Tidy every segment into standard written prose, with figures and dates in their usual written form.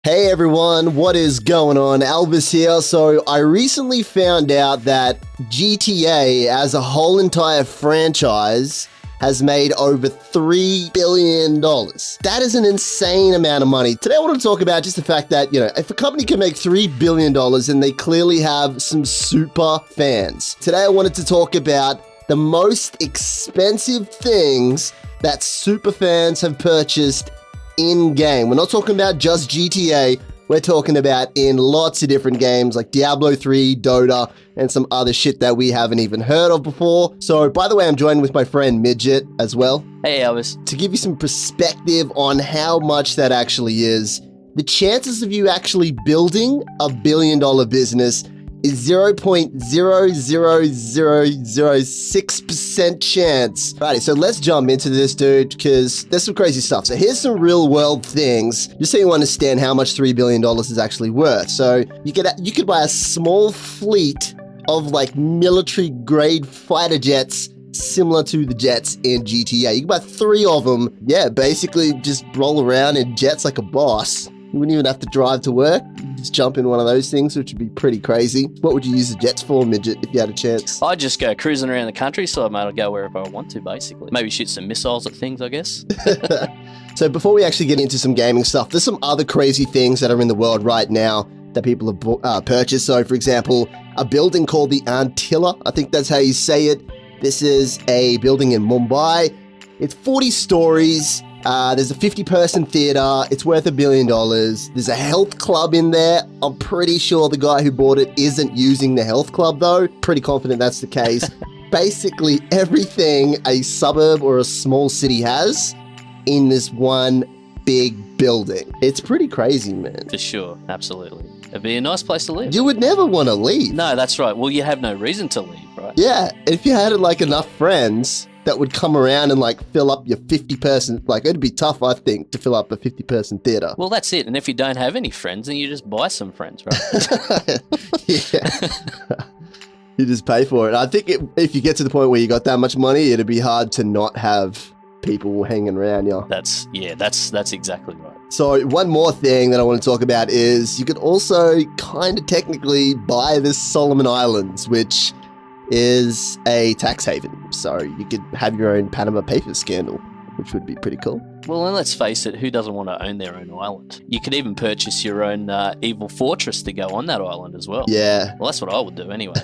Hey everyone, what is going on? Elvis here. So I recently found out that GTA as a whole entire franchise has made over $3 billion. That is an insane amount of money. Today I want to talk about just the fact that, if a company can make $3 billion, then they clearly have some super fans. Today I wanted to talk about the most expensive things that super fans have purchased in-game. We're not talking about just GTA. We're talking about in lots of different games like Diablo 3, Dota, and some other shit that we haven't even heard of before. So, by the way, I'm joined with my friend Midget as well. Hey, Elvis. To give you some perspective on how much that actually is, the chances of you actually building a $1 billion business is 0.00006% chance. Alrighty, so let's jump into this, dude, because there's some crazy stuff. So here's some real world things, just so you understand how much $3 billion is actually worth. So you could buy a small fleet of like military grade fighter jets similar to the jets in GTA. You can buy 3 of them. Yeah, basically just roll around in jets like a boss. You wouldn't even have to drive to work. You just jump in one of those things, which would be pretty crazy. What would you use the jets for, Midget, if you had a chance? I'd just go cruising around the country, so I might go wherever I want to, basically. Maybe shoot some missiles at things, I guess. So before we actually get into some gaming stuff, there's some other crazy things that are in the world right now that people have purchased. So, for example, a building called the Antilla. I think that's how you say it. This is a building in Mumbai. It's 40 stories. There's a 50-person theater. It's worth $1 billion. There's a health club in there. I'm pretty sure the guy who bought it isn't using the health club, though. Pretty confident that's the case. Basically, everything a suburb or a small city has in this one big building. It's pretty crazy, man. For sure. Absolutely. It'd be a nice place to live. You would never want to leave. No, that's right. Well, you have no reason to leave, right? Yeah. If you had like enough friends that would come around and like fill up your 50-person, like it'd be tough, I think, to fill up a 50-person theater. Well, that's it. And if you don't have any friends, then you just buy some friends, right? Yeah. You just pay for it. I think if you get to the point where you got that much money, it'd be hard to not have people hanging around you. That's exactly right. So one more thing that I want to talk about is you could also kind of technically buy this Solomon Islands, which is a tax haven. So you could have your own Panama Papers scandal, which would be pretty cool. Well, and let's face it, who doesn't want to own their own island? You could even purchase your own evil fortress to go on that island as well. Yeah. Well, that's what I would do anyway.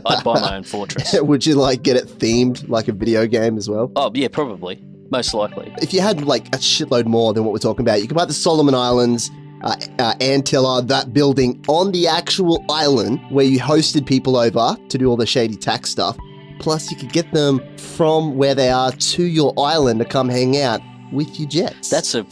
I'd buy my own fortress. Would you like get it themed like a video game as well? Oh, yeah, probably. Most likely. If you had like a shitload more than what we're talking about, you could buy the Solomon Islands, Antilla, that building on the actual island where you hosted people over to do all the shady tax stuff. Plus, you could get them from where they are to your island to come hang out with your jets. That's a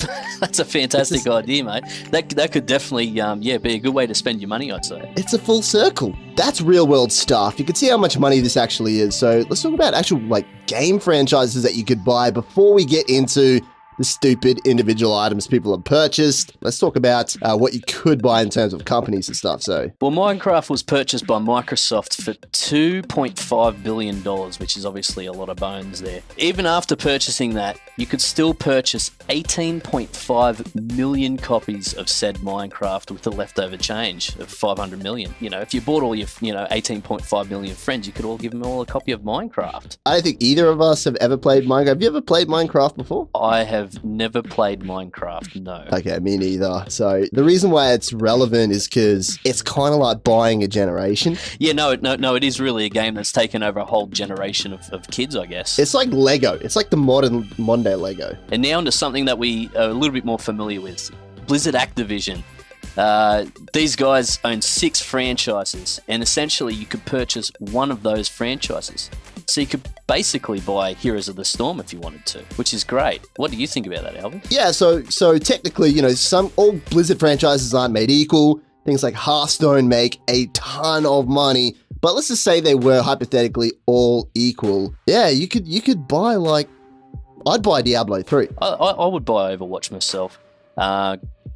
fantastic idea, mate. That could definitely be a good way to spend your money, I'd say. It's a full circle. That's real world stuff. You can see how much money this actually is. So let's talk about actual like game franchises that you could buy before we get into the stupid individual items people have purchased. Let's talk about what you could buy in terms of companies and stuff. So, well, Minecraft was purchased by Microsoft for $2.5 billion, which is obviously a lot of bones there. Even after purchasing that, you could still purchase 18.5 million copies of said Minecraft with the leftover change of 500 million. If you bought all your, 18.5 million friends, you could all give them all a copy of Minecraft. I don't think either of us have ever played Minecraft. Have you ever played Minecraft before? I have never played Minecraft, no. Okay, me neither. So the reason why it's relevant is because it's kind of like buying a generation. Yeah, no, it is really a game that's taken over a whole generation of kids, I guess. It's like Lego. It's like the modern day Lego. And now into something that we are a little bit more familiar with, Blizzard Activision. These guys own 6 franchises, and essentially you could purchase one of those franchises. So you could basically buy Heroes of the Storm if you wanted to, which is great. What do you think about that, Alvin? Yeah, so technically, all Blizzard franchises aren't made equal. Things like Hearthstone make a ton of money, but let's just say they were hypothetically all equal. Yeah, you could buy I'd buy Diablo 3. I would buy Overwatch myself.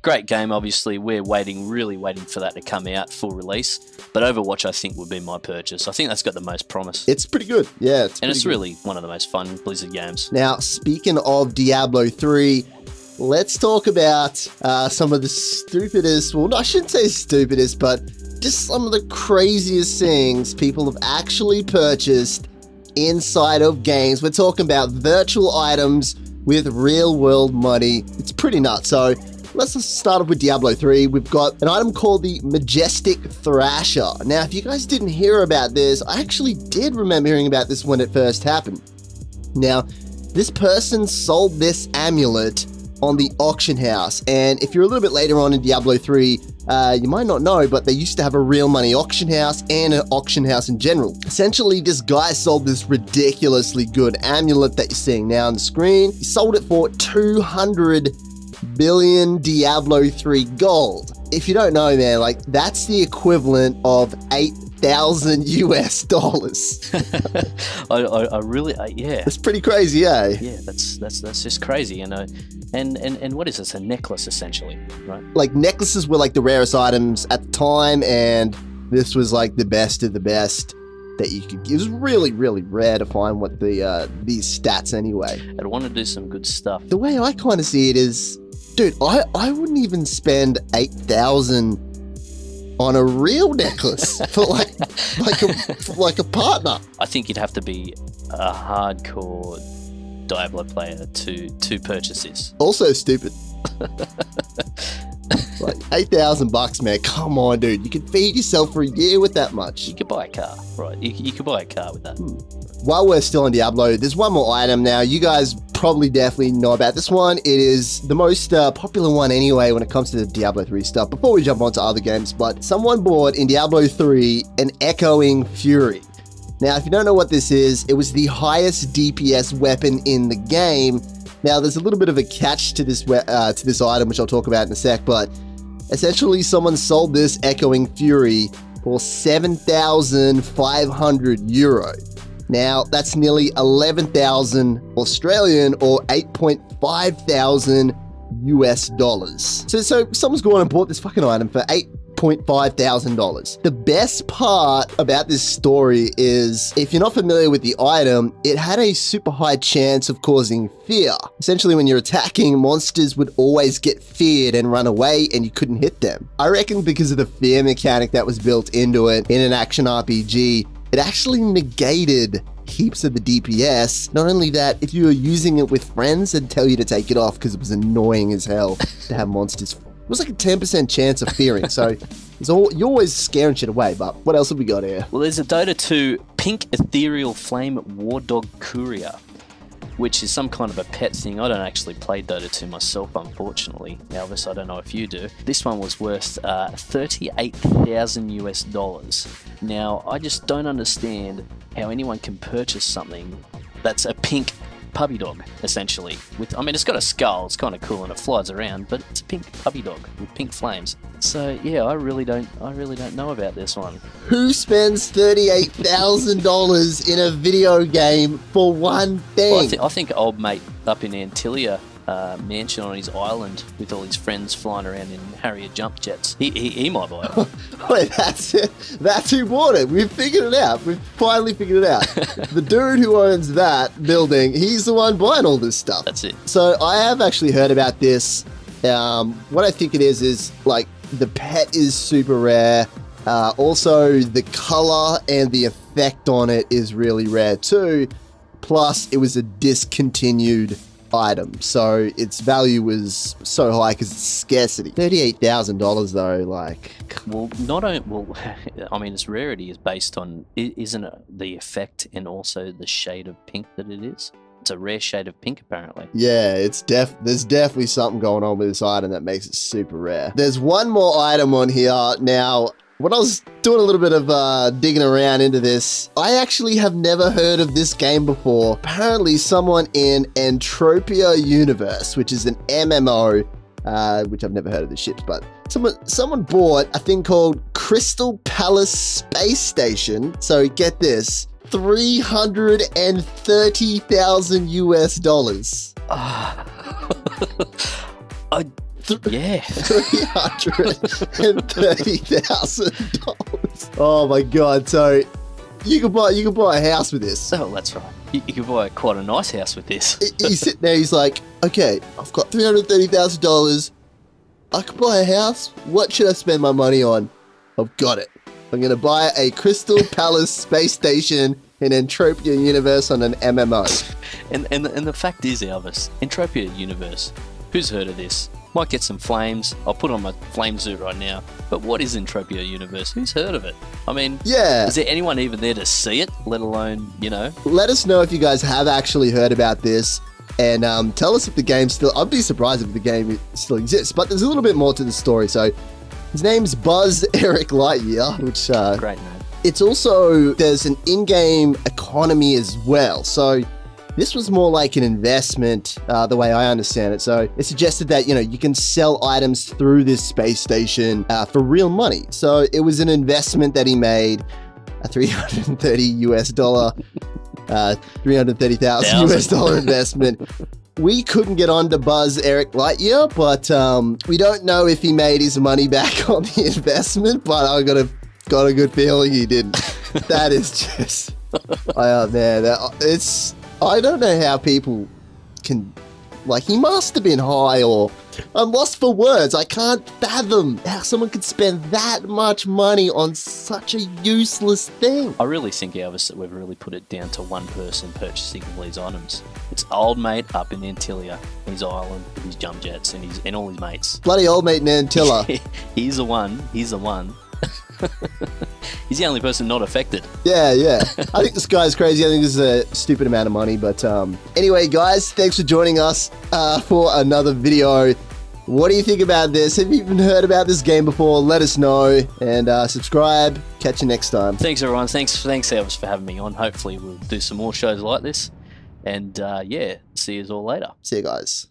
Great game, obviously. We're really waiting for that to come out, full release. But Overwatch, I think, would be my purchase. I think that's got the most promise. It's pretty good. Yeah, it's really one of the most fun Blizzard games. Now, speaking of Diablo 3, let's talk about some of the stupidest, well, I shouldn't say stupidest, but just some of the craziest things people have actually purchased inside of games. We're talking about virtual items with real world money. It's pretty nuts. So let's just start off with Diablo 3. We've got an item called the Majestic Thrasher. Now, if you guys didn't hear about this, I actually did remember hearing about this when it first happened. Now, this person sold this amulet on the auction house, and if you're a little bit later on in Diablo 3, you might not know, but they used to have a real money auction house and an auction house in general. Essentially, this guy sold this ridiculously good amulet that you're seeing now on the screen. He sold it for 200 billion Diablo 3 gold. If you don't know, man, like that's the equivalent of $8,000 US. I really, yeah. It's pretty crazy, eh? Yeah, that's just crazy, you know. And what is this? A necklace, essentially, right? Like necklaces were like the rarest items at the time, and this was like the best of the best that you could. It was really, really rare to find what these stats anyway. I'd want to do some good stuff. The way I kind of see it is, dude, I wouldn't even spend 8,000 on a real necklace for like a partner. I think you'd have to be a hardcore Diablo player to purchase this. Also stupid. Like $8,000, man. Come on, dude. You could feed yourself for a year with that much. You could buy a car, right? You could buy a car with that. While we're still on Diablo, there's one more item now. You guys probably definitely know about this one. It is the most popular one anyway when it comes to the Diablo 3 stuff. Before we jump on to other games, but someone bought in Diablo 3 an Echoing Fury. Now, if you don't know what this is, it was the highest DPS weapon in the game. Now, there's a little bit of a catch to this item, which I'll talk about in a sec, but essentially someone sold this Echoing Fury for 7,500 euro. Now, that's nearly 11,000 Australian or 8,500 US dollars. So someone's gone and bought this fucking item for $8,500. The best part about this story is, if you're not familiar with the item, it had a super high chance of causing fear. Essentially, when you're attacking, monsters would always get feared and run away, and you couldn't hit them. I reckon because of the fear mechanic that was built into it in an action RPG, it actually negated heaps of the DPS. Not only that, if you were using it with friends, they'd tell you to take it off because it was annoying as hell to have monsters. It was like a 10% chance of fearing, so you're always scaring shit away. But what else have we got here? Well, there's a Dota 2 Pink Ethereal Flame War Dog Courier, which is some kind of a pet thing. I don't actually play Dota 2 myself, unfortunately. Elvis, I don't know if you do. This one was worth 38,000 US dollars. Now, I just don't understand how anyone can purchase something that's a pink puppy dog, essentially. It's got a skull, it's kind of cool, and it flies around, but it's a pink puppy dog with pink flames. So yeah, I really don't know about this one. Who spends $38,000 in a video game for one thing? Well, I think old mate up in Antilia mansion on his island with all his friends flying around in Harrier jump jets. He might buy it. Wait, that's it. That's who bought it. We've figured it out. We've finally figured it out. The dude who owns that building, he's the one buying all this stuff. That's it. So I have actually heard about this. What I think it is like the pet is super rare. Also, the color and the effect on it is really rare too. Plus, it was a discontinued item, so its value was so high because it's scarcity. $38,000 though, like. Well, its rarity is based on, isn't it, the effect and also the shade of pink that it is? It's a rare shade of pink, apparently. Yeah, there's definitely something going on with this item that makes it super rare. There's one more item on here. Now, when I was doing a little bit of digging around into this, I actually have never heard of this game before. Apparently, someone in Entropia Universe, which is an MMO, which I've never heard of the shit, but someone bought a thing called Crystal Palace Space Station. So get this, 330,000 US dollars. Yeah. $330,000. Oh my god. So you could buy a house with this. Oh, that's right. You could buy quite a nice house with this. He's sitting there, he's like, okay, I've got $330,000. I could buy a house. What should I spend my money on? I've got it. I'm going to buy a Crystal Palace space station in Entropia Universe on an MMO. And the fact is, Elvis, Entropia Universe, who's heard of this? Might get some flames. I'll put on my flame suit right now. But what is Entropia Universe? Who's heard of it? I mean, yeah. Is there anyone even there to see it, let alone, you know? Let us know if you guys have actually heard about this. And tell us if the game still... I'd be surprised if the game still exists. But there's a little bit more to the story. So his name's Buzz Eric Lightyear, which... Great name. It's also... There's an in-game economy as well. So... This was more like an investment, the way I understand it. So it suggested that, you know, you can sell items through this space station for real money. So it was an investment that he made, a $330 $330,000 US investment. We couldn't get on to Buzz Eric Lightyear, but we don't know if he made his money back on the investment, but I got a good feeling he didn't. That is just... I don't know how people can, like, he must have been high, or I'm lost for words. I can't fathom how someone could spend that much money on such a useless thing. I really think, Elvis, that we've really put it down to one person purchasing all these items. It's old mate up in Antillia, his island, with his jump jets and all his mates. Bloody old mate in Antilla. He's the one. He's the only person not affected. Yeah. I think this guy's crazy. I think this is a stupid amount of money. But anyway, guys, thanks for joining us for another video. What do you think about this? Have you even heard about this game before? Let us know and subscribe. Catch you next time. Thanks, everyone. Thanks, Elvis, for having me on. Hopefully, we'll do some more shows like this. And yeah, see you all later. See you guys.